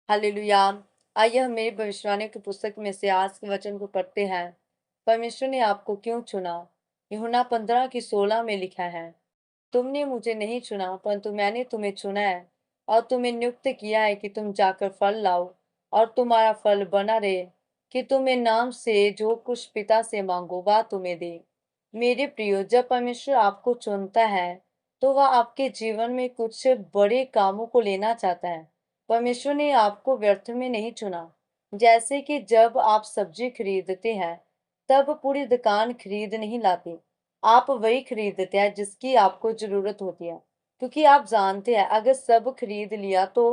Hallelujah. आइए हम मेरी भविष्यवाणी की पुस्तक में से आज के वचन को पढ़ते हैं। परमेश्वर ने आपको क्यों चुना? यूहन्ना 15 की 16 में लिखा है, तुमने मुझे नहीं चुना परंतु मैंने तुम्हें चुना है और तुम्हें नियुक्त किया है कि तुम जाकर फल लाओ और तुम्हारा फल बना रहे, कि तुम्हें नाम से जो कुछ पिता से मांगो वह तुम्हें दे। मेरे प्रियो, जब परमेश्वर आपको चुनता है तो वह आपके जीवन में कुछ बड़े कामों को लेना चाहता है। परमेश्वर ने आपको व्यर्थ में नहीं चुना। जैसे कि जब आप सब्जी खरीदते हैं तब पूरी दुकान खरीद नहीं लाते। आप वही खरीदते हैं जिसकी आपको जरूरत होती है, क्योंकि आप जानते हैं अगर सब खरीद लिया तो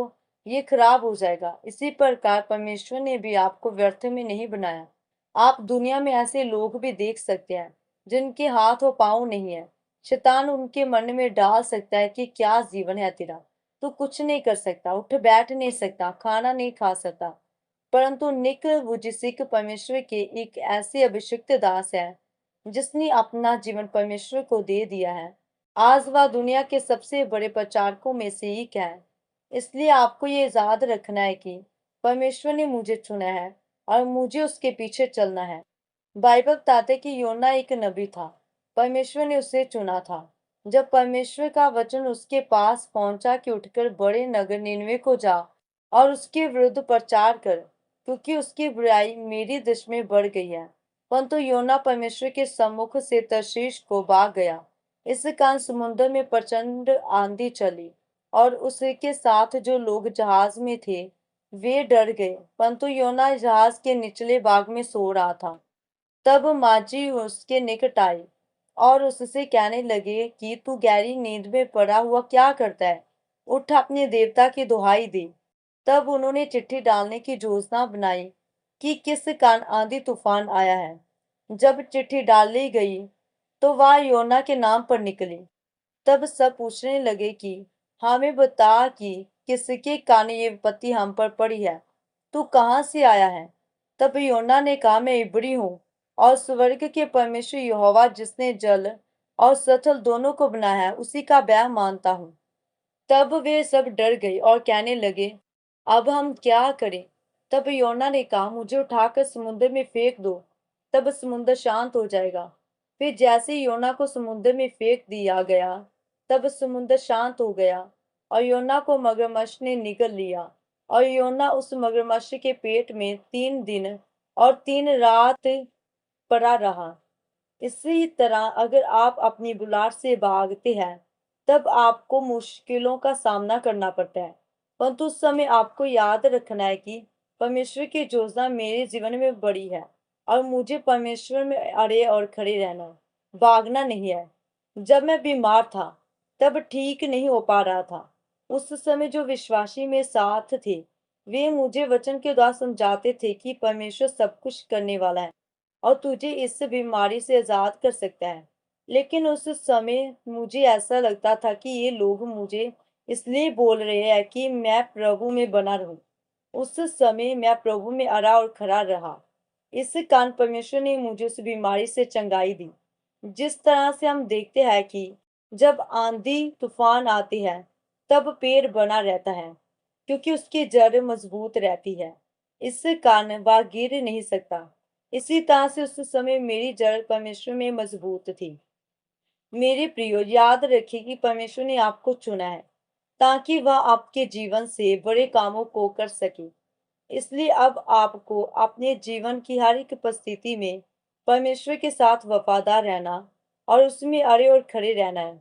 ये खराब हो जाएगा। इसी प्रकार परमेश्वर ने भी आपको व्यर्थ में नहीं बनाया। आप दुनिया में ऐसे लोग भी देख सकते हैं जिनके हाथ और पाँव नहीं है। शैतान उनके मन में डाल सकता है कि क्या जीवन है तेरा, तू कुछ नहीं कर सकता, उठ बैठ नहीं सकता, खाना नहीं खा सकता। परंतु निक वुजिसिक परमेश्वर के एक ऐसे अभिषिक्त दास है जिसने अपना जीवन परमेश्वर को दे दिया है। आज वह दुनिया के सबसे बड़े प्रचारकों में से एक है। इसलिए आपको ये याद रखना है कि परमेश्वर ने मुझे चुना है और मुझे उसके पीछे चलना है। बाइबल बताते कि योना एक नबी था। परमेश्वर ने उसे चुना था। जब परमेश्वर का वचन उसके पास पहुंचा कि उठकर बड़े नगर निनवे को जा और उसके विरुद्ध प्रचार कर, क्योंकि उसकी बुराई मेरी देश में बढ़ गई है। परंतु योना परमेश्वर के सम्मुख से तर्शीश को भाग गया। इस कारण समुद्र में प्रचंड आंधी चली और उसके साथ जो लोग जहाज में थे वे डर गए। परंतु योना जहाज के निचले भाग में सो रहा था। तब माजी उसके निकट आई और उससे कहने लगे कि तू गहरी नींद में पड़ा हुआ क्या करता है? उठ, अपने देवता की दुहाई दे। तब उन्होंने चिट्ठी डालने की योजना बनाई कि किस कारण आंधी तूफान आया है। जब चिट्ठी डाली गई तो वह योना के नाम पर निकली। तब सब पूछने लगे कि हमें बता कि किसके कारण ये विपत्ति हम पर पड़ी है, तू कहाँ से आया है? तब योना ने कहा, मैं इब्री हूँ और स्वर्ग के परमेश्वर यहोवा जिसने जल और सथल दोनों को बनाया है उसी का बैर मानता हूँ। तब वे सब डर गए और कहने लगे, अब हम क्या करें? तब योना ने कहा, मुझे उठाकर समुद्र में फेंक दो, तब समुद्र शांत हो जाएगा। फिर जैसे ही योना को समुद्र में फेंक दिया गया तब समुद्र शांत हो गया और योना को मगरमच्छ ने निगल लिया। और योना उस मगरमच्छ के पेट में 3 दिन और 3 रात पड़ा रहा। इसी तरह अगर आप अपनी बुलाहट से भागते हैं तब आपको मुश्किलों का सामना करना पड़ता है। परंतु उस समय आपको याद रखना है कि परमेश्वर की योजना मेरे जीवन में बड़ी है और मुझे परमेश्वर में अड़े और खड़े रहना है, भागना नहीं है। जब मैं बीमार था तब ठीक नहीं हो पा रहा था। उस समय जो विश्वासी में साथ थे वे मुझे वचन के द्वारा समझाते थे कि परमेश्वर सब कुछ करने वाला है और तुझे इस बीमारी से आजाद कर सकता है। लेकिन उस समय मुझे ऐसा लगता था कि ये लोग मुझे इसलिए बोल रहे हैं कि मैं प्रभु में बना रहूं। उस समय मैं प्रभु में अड़ा और खड़ा रहा। इस कारण परमेश्वर ने मुझे उस बीमारी से चंगाई दी। जिस तरह से हम देखते हैं कि जब आंधी तूफान आती है तब पेड़ बना रहता है, क्योंकि उसकी जड़ मजबूत रहती है। इस कारण वह गिर नहीं सकता। इसी तरह से उस समय मेरी जड़ परमेश्वर में मजबूत थी। मेरे प्रियो, याद रखिए कि परमेश्वर ने आपको चुना है ताकि वह आपके जीवन से बड़े कामों को कर सके। इसलिए अब आपको अपने जीवन की हर एक परिस्थिति में परमेश्वर के साथ वफादार रहना और उसमें अड़े और खड़े रहना है।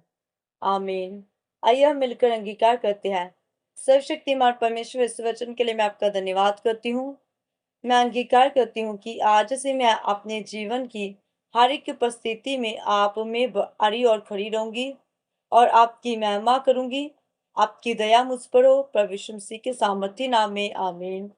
आमीन। आइए हम मिलकर अंगीकार करते हैं। सर्वशक्तिमान परमेश्वर, इस वचन के लिए मैं आपका धन्यवाद करती हूँ। मैं अंगीकार करती हूँ कि आज से मैं अपने जीवन की हर एक परिस्थिति में आप में अड़ी और खड़ी रहूंगी और आपकी महिमा करूंगी। आपकी दया मुझ पर हो, प्रभु यीशु मसीह के सामर्थी नाम में आमीन।